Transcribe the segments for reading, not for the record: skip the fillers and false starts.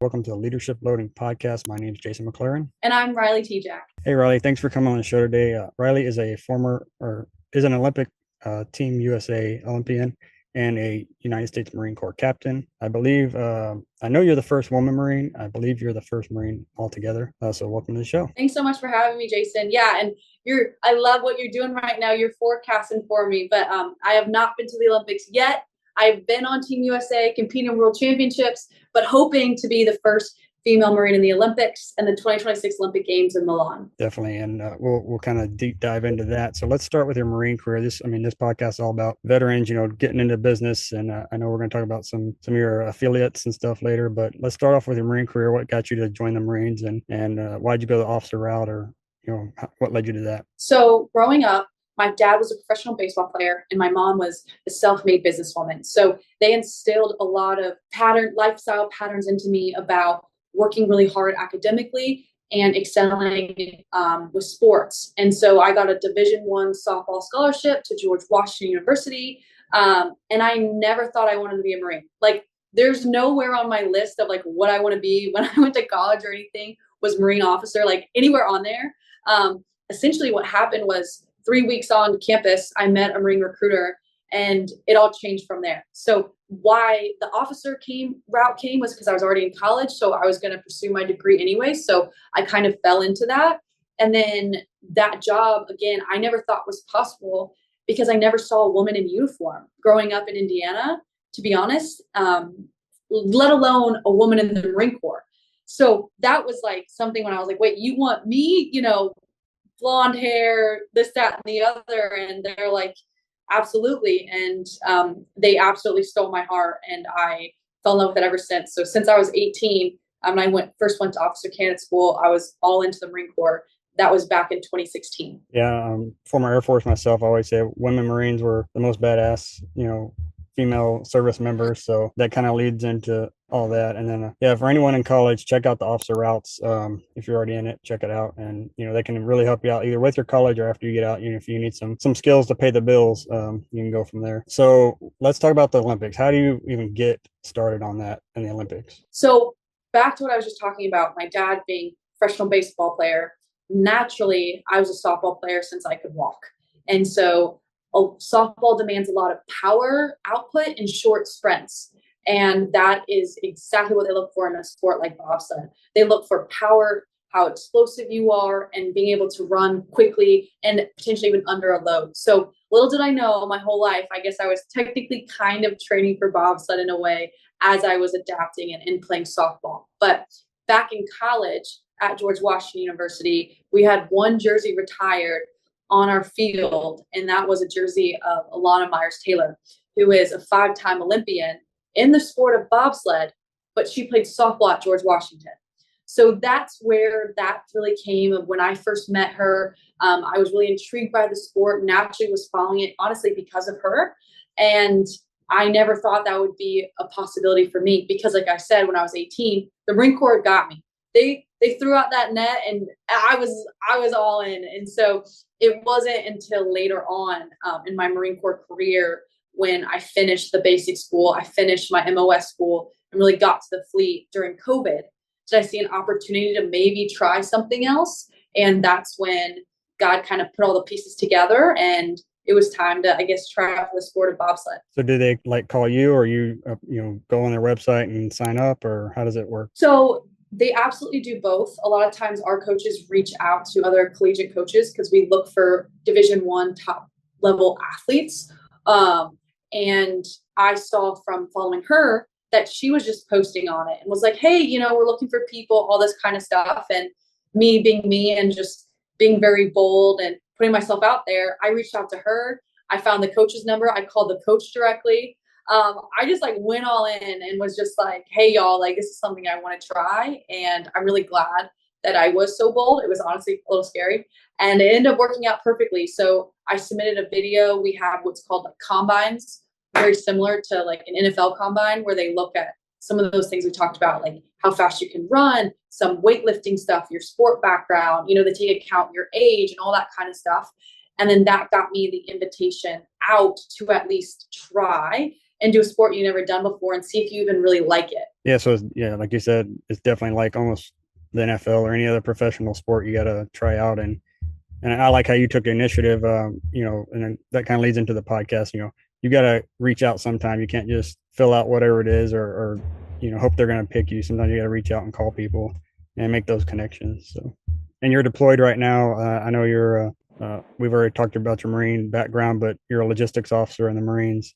Welcome to the Leadership Loading Podcast. My name is Jason McLaren. And I'm Riley Tejcek. Hey, Riley, thanks for coming on the show today. Riley is is an Olympic Team USA Olympian and a United States Marine Corps captain. I believe, I know you're the first woman Marine. I believe you're the first Marine altogether. So welcome to the show. Thanks so much for having me, Jason. Yeah, and I love what you're doing right now. You're forecasting for me, but I have not been to the Olympics yet. I've been on Team USA, competing in World Championships, but hoping to be the first female Marine in the Olympics and the 2026 Olympic Games in Milan. Definitely, and we'll kind of deep dive into that. So let's start with your Marine career. This podcast is all about veterans, getting into business, and I know we're going to talk about some of your affiliates and stuff later. But let's start off with your Marine career. What got you to join the Marines, and why'd you go the officer route, or what led you to that? So growing up, my dad was a professional baseball player and my mom was a self-made businesswoman. So they instilled a lot of lifestyle patterns into me about working really hard academically and excelling with sports. And so I got a Division I softball scholarship to George Washington University. And I never thought I wanted to be a Marine. Like, there's nowhere on my list of like what I want to be when I went to college or anything was Marine officer, like anywhere on there. Essentially what happened was 3 weeks on campus, I met a Marine recruiter and it all changed from there. So why the officer route came was because I was already in college. So I was going to pursue my degree anyway. So I kind of fell into that. And then that job, again, I never thought was possible because I never saw a woman in uniform growing up in Indiana, to be honest, let alone a woman in the Marine Corps. So that was like something when I was like, wait, you want me, blonde hair, this, that, and the other. And they're like, absolutely. And they absolutely stole my heart. And I fell in love with it ever since. So since I was 18, and I first went to officer candidate school, I was all into the Marine Corps. That was back in 2016. Yeah. Former Air Force myself, I always say women Marines were the most badass, female service members. So that kind of leads into all that. And then, for anyone in college, check out the officer routes. If you're already in it, check it out. And, they can really help you out either with your college or after you get out. If you need some skills to pay the bills, you can go from there. So let's talk about the Olympics. How do you even get started on that in the Olympics? So back to what I was just talking about, my dad being a professional baseball player, naturally, I was a softball player since I could walk. And so softball demands a lot of power output in short sprints. And that is exactly what they look for in a sport like bobsled. They look for power, how explosive you are, and being able to run quickly and potentially even under a load. So little did I know my whole life, I guess I was technically kind of training for bobsled in a way as I was adapting and playing softball. But back in college at George Washington University, we had one jersey retired on our field, and that was a jersey of Alana Myers-Taylor, who is a 5-time Olympian in the sport of bobsled, but she played softball at George Washington. So that's where that really came of when I first met her. I was really intrigued by the sport, naturally was following it, honestly, because of her. And I never thought that would be a possibility for me because, like I said, when I was 18, the Marine Corps got me. They threw out that net and I was all in. And so it wasn't until later on in my Marine Corps career when I finished the basic school, I finished my MOS school and really got to the fleet during COVID. Did I see an opportunity to maybe try something else? And that's when God kind of put all the pieces together and it was time to, I guess, try out for the sport of bobsled. So do they call you or you, go on their website and sign up, or how does it work? So they absolutely do both. A lot of times our coaches reach out to other collegiate coaches because we look for Division I top level athletes. And I saw from following her that she was just posting on it and was like, hey, we're looking for people, all this kind of stuff. And me being me and just being very bold and putting myself out there, I reached out to her. I found the coach's number. I called the coach directly. I just went all in and was just like, hey, y'all, this is something I want to try. And I'm really glad that I was so bold. It was honestly a little scary and it ended up working out perfectly. So I submitted a video. We have what's called combines, very similar to an NFL combine where they look at some of those things we talked about, like how fast you can run, some weightlifting stuff, your sport background, they take account your age and all that kind of stuff. And then that got me the invitation out to at least try and do a sport you've never done before and see if you even really like it. Yeah, so yeah, like you said, it's definitely like almost the NFL or any other professional sport. You got to try out, and I like how you took the initiative. And then that kind of leads into the podcast. You got to reach out sometime. You can't just fill out whatever it is, or hope they're going to pick you. Sometimes you got to reach out and call people and make those connections. So, and you're deployed right now. I know you're. We've already talked about your Marine background, but you're a logistics officer in the Marines,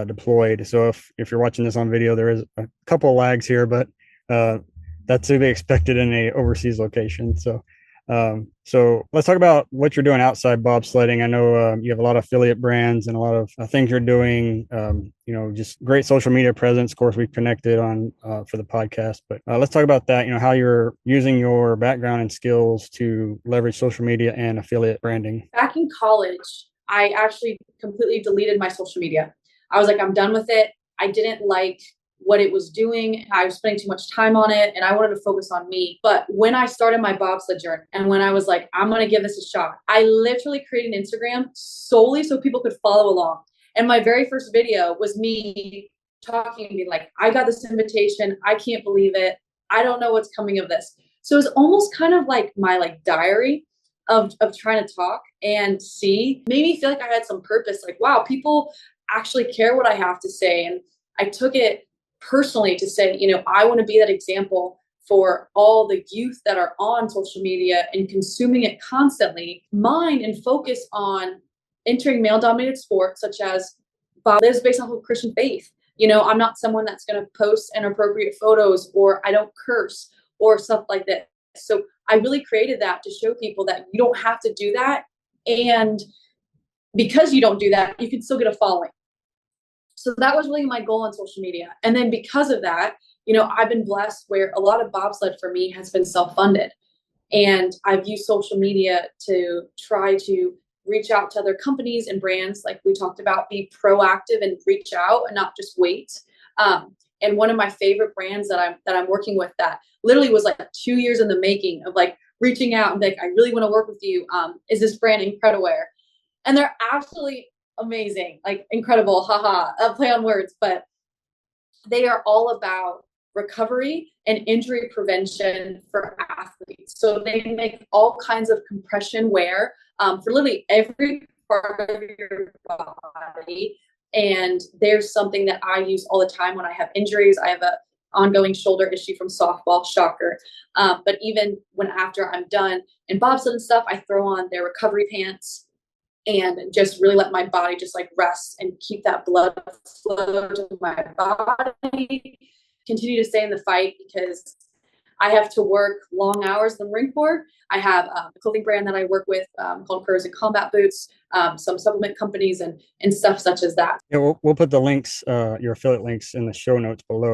deployed. So if you're watching this on video, there is a couple of lags here, but uh, that's to be expected in a overseas location. So let's talk about what you're doing outside bobsledding. I know you have a lot of affiliate brands and a lot of things you're doing. Just great social media presence. Of course, we've connected on for the podcast, but let's talk about that. How you're using your background and skills to leverage social media and affiliate branding. Back in college, I actually completely deleted my social media. I was like, I'm done with it. I didn't like what it was doing. I was spending too much time on it and I wanted to focus on me. But when I started my bobsled journey and when I was like, I'm going to give this a shot, I literally created an Instagram solely so people could follow along. And my very first video was me talking to me like, I got this invitation. I can't believe it. I don't know what's coming of this. So it was almost kind of like my like diary of trying to talk and see, made me feel like I had some purpose. Like, wow, people actually care what I have to say. And I took it personally to say, I want to be that example for all the youth that are on social media and consuming it constantly, mind and focus on entering male dominated sports such as Bob lives based off of Christian faith. I'm not someone that's going to post inappropriate photos or I don't curse or stuff like that. So I really created that to show people that you don't have to do that. And because you don't do that, you can still get a following. So that was really my goal on social media. And then because of that, I've been blessed where a lot of bobsled for me has been self-funded. And I've used social media to try to reach out to other companies and brands, like we talked about, be proactive and reach out and not just wait. And one of my favorite brands that I'm working with that literally was like 2 years in the making of like reaching out and like, I really want to work with you. Is this brand Incrediwear? And they're absolutely amazing, like incredible, haha, play on words, but they are all about recovery and injury prevention for athletes. So they make all kinds of compression wear for literally every part of your body. And there's something that I use all the time when I have injuries. I have a ongoing shoulder issue from softball, shocker. But even when after I'm done in bobsled and stuff, I throw on their recovery pants and just really let my body just like rest and keep that blood flow to my body, continue to stay in the fight because I have to work long hours in the Marine Corps. I have a clothing brand that I work with called Curves and Combat Boots, some supplement companies and stuff such as that. Yeah, we'll put the links, your affiliate links in the show notes below.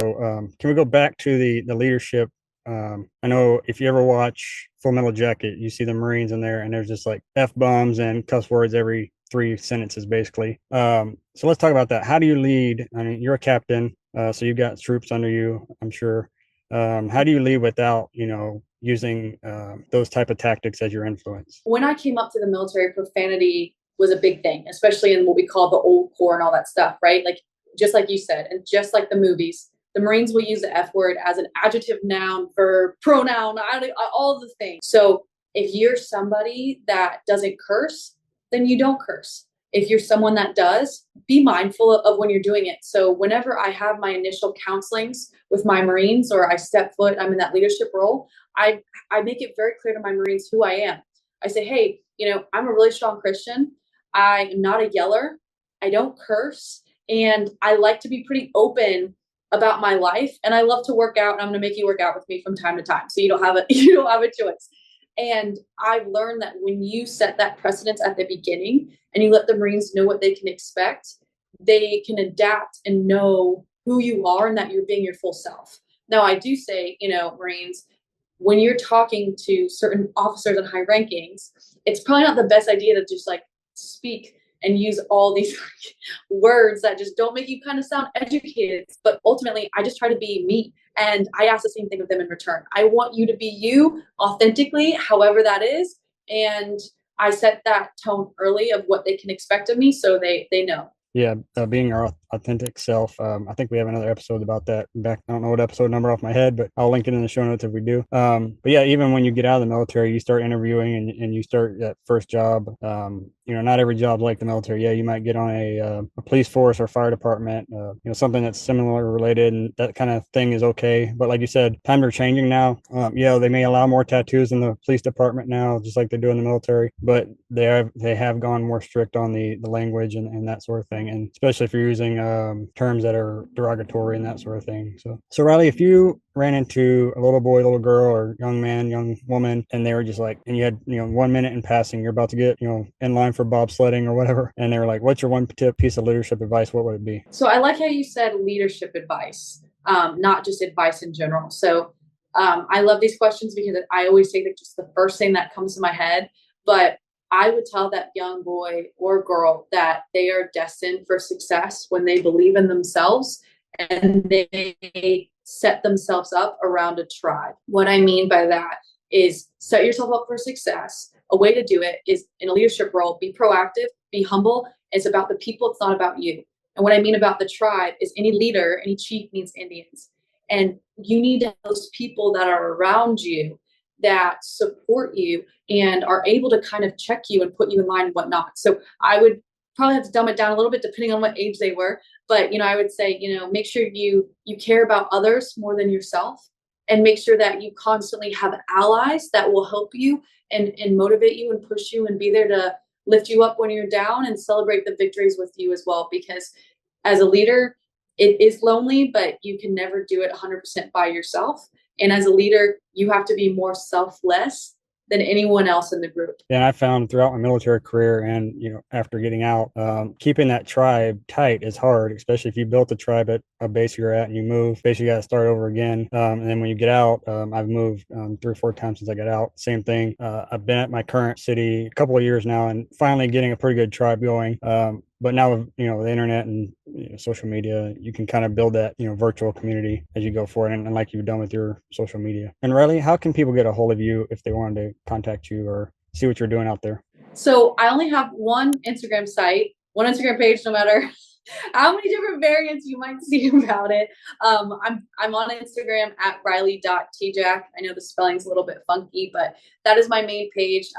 Can we go back to the leadership? I know if you ever watch Full Metal Jacket, you see the Marines in there and there's just like F-bombs and cuss words every 3 sentences, basically. So let's talk about that. How do you lead? I mean, you're a captain, so you've got troops under you, I'm sure. How do you lead without, using those type of tactics as your influence? When I came up to the military, profanity was a big thing, especially in what we call the old Corps and all that stuff, right? Like, just like you said, and just like the movies, the Marines will use the F word as an adjective, noun, verb, pronoun, all the things. So if you're somebody that doesn't curse, then you don't curse. If you're someone that does, be mindful of when you're doing it. So whenever I have my initial counselings with my Marines or I step foot, I'm in that leadership role, I make it very clear to my Marines who I am. I say, hey, I'm a really strong Christian. I am not a yeller. I don't curse. And I like to be pretty open about my life. And I love to work out and I'm going to make you work out with me from time to time. So you don't have a choice. And I've learned that when you set that precedence at the beginning and you let the Marines know what they can expect, they can adapt and know who you are and that you're being your full self. Now, I do say, Marines, when you're talking to certain officers and high rankings, it's probably not the best idea to just like speak and use all these words that just don't make you kind of sound educated. But ultimately, I just try to be me. And I ask the same thing of them in return. I want you to be you authentically, however that is. And I set that tone early of what they can expect of me so they know. Yeah, being authentic self. I think we have another episode about that back. I don't know what episode number off my head, but I'll link it in the show notes if we do. But yeah, even when you get out of the military, you start interviewing and you start that first job. Not every job's like the military. Yeah, you might get on a police force or fire department, something that's similar related, and that kind of thing is okay. But like you said, times are changing now. They may allow more tattoos in the police department now, just like they do in the military, but they have gone more strict on the language and that sort of thing, and especially if you're using terms that are derogatory and that sort of thing. So Riley, if you ran into a little boy, little girl, or young man, young woman, and they were just like, and you had 1 minute in passing, you're about to get in line for bobsledding or whatever, and they were like, what's your one piece of leadership advice? What would it be? So I like how you said leadership advice, not just advice in general. So I love these questions because I always take just the first thing that comes to my head. But I would tell that young boy or girl that they are destined for success when they believe in themselves and they set themselves up around a tribe. What I mean by that is set yourself up for success. A way to do it is in a leadership role, be proactive, be humble. It's about the people. It's not about you. And what I mean about the tribe is any leader, any chief means Indians. And you need those people that are around you that support you and are able to kind of check you and put you in line and whatnot. So I would probably have to dumb it down a little bit depending on what age they were. But, I would say, make sure you care about others more than yourself, and make sure that you constantly have allies that will help you and motivate you and push you and be there to lift you up when you're down and celebrate the victories with you as well. Because as a leader, it is lonely, but you can never do it 100% by yourself. And as a leader, you have to be more selfless than anyone else in the group. And I found throughout my military career and, after getting out, keeping that tribe tight is hard, especially if you built a tribe at a base you're at and you move. Basically, you got to start over again. And then when you get out, I've moved 3 or 4 times since I got out. Same thing. I've been at my current city a couple of years now and finally getting a pretty good tribe going. But now with the internet and social media, you can kind of build that virtual community as you go forward, and like you've done with your social media. And Riley, how can people get a hold of you if they wanted to contact you or see what you're doing out there? So I only have one Instagram site, one Instagram page, no matter how many different variants you might see about it. I'm on Instagram at riley.tejcek. I know the spelling's a little bit funky, but that is my main page.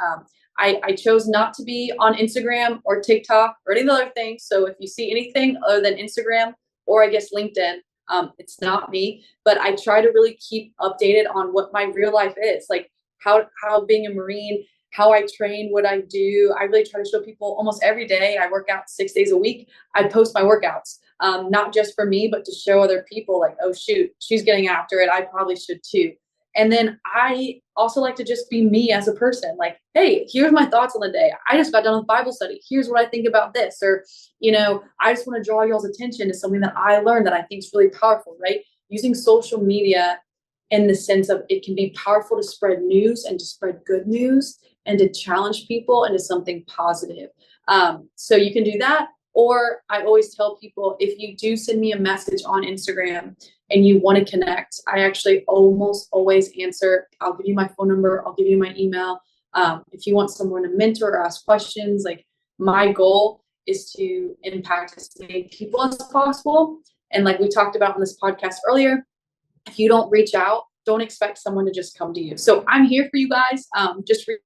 I chose not to be on Instagram or TikTok or any of the other things. So if you see anything other than Instagram or I guess LinkedIn, it's not me. But I try to really keep updated on what my real life is, like how being a Marine, how I train, what I do. I really try to show people almost every day. I work out 6 days a week. I post my workouts, not just for me, but to show other people like, oh, shoot, she's getting after it. I probably should too. And then I also like to just be me as a person. Like, hey, here's my thoughts on the day. I just got done with Bible study. Here's what I think about this. Or, I just want to draw y'all's attention to something that I learned that I think is really powerful, right? Using social media in the sense of it can be powerful to spread news and to spread good news and to challenge people into something positive. So you can do that. Or I always tell people, if you do send me a message on Instagram and you want to connect, I actually almost always answer. I'll give you my phone number. I'll give you my email. If you want someone to mentor or ask questions, like my goal is to impact as many people as possible. And like we talked about on this podcast earlier, if you don't reach out, don't expect someone to just come to you. So I'm here for you guys. Just reach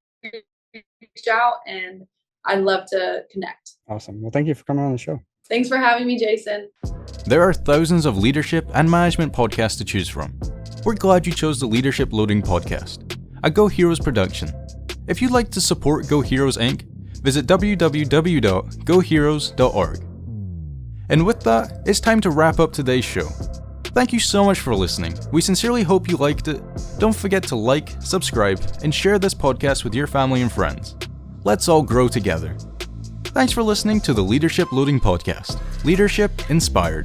out and I'd love to connect. Awesome. Well, thank you for coming on the show. Thanks for having me, Jason. There are thousands of leadership and management podcasts to choose from. We're glad you chose the Leadership Loading podcast, a Go Heroes production. If you'd like to support Go Heroes Inc., visit www.goheroes.org. And with that, it's time to wrap up today's show. Thank you so much for listening. We sincerely hope you liked it. Don't forget to like, subscribe, and share this podcast with your family and friends. Let's all grow together. Thanks for listening to the Leadership Loading Podcast. Leadership Inspired.